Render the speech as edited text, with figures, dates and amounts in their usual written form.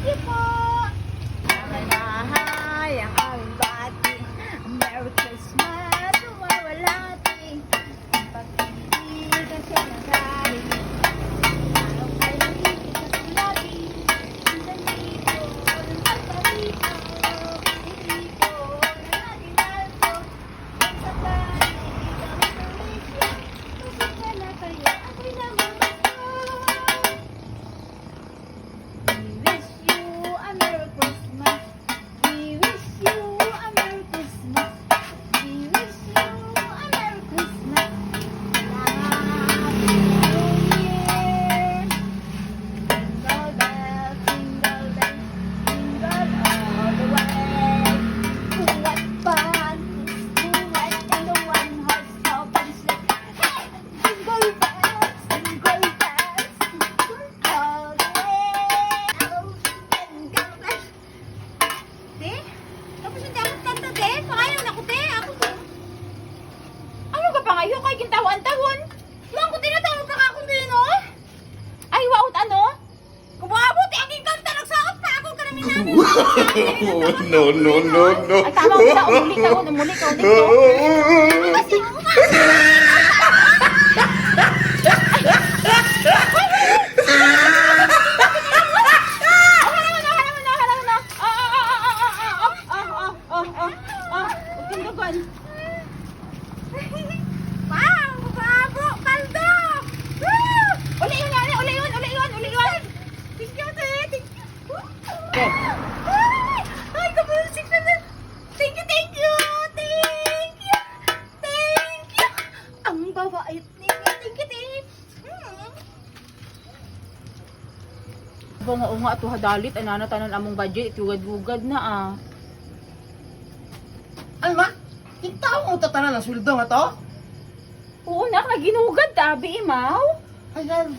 you po. Manahay ang aming bati. Merry Christmas, umawalati. Pag-ibig ang sinagari. Araw kayo nagiging kasulabi. Sandalito ng pagparito. Pag-ibig ko na naginal ko. Ang sakali, kami tulis yan. Masika na kayo, ako'y namamasko. We wish you a Merry Christmas. We wish you a Merry Christmas. We wish you a Merry Christmas. Happy New Year. Jingle bells, jingle bells, jingle all the way. What fun to ride in the one-horse open sleigh. Hey! Jingle bells, jingle bells, jingle all the way. Oh, jingle bells. Te? Tapos hindi ako kanta, te? Pangayon ako, te. Ako po. Ano ka pangayo? Kaya kintawan-tawon. Lang ko tinatawag ka ako din, oh. Ay, waot ano? Kumabot, ang kanta nagsaot pa ako karamin namin. No, no, no, no. Ay, tama ko na. Umuli ka ulit ko. Kasi ako nga. Wow! Bravo! Paldo! Woo! Uli yun! Thank you, te! Thank you! Ay, kabulsik na na! Thank you! Thank you! Ang babait niya! Thank you! Ba nga o nga ito hadalit, anana tanan among budget, itugad-ugad na ah. Alma, kintaw mo tatanan ang sweldo nga to? Oo nak, naginugad tabi imaw. Ayan,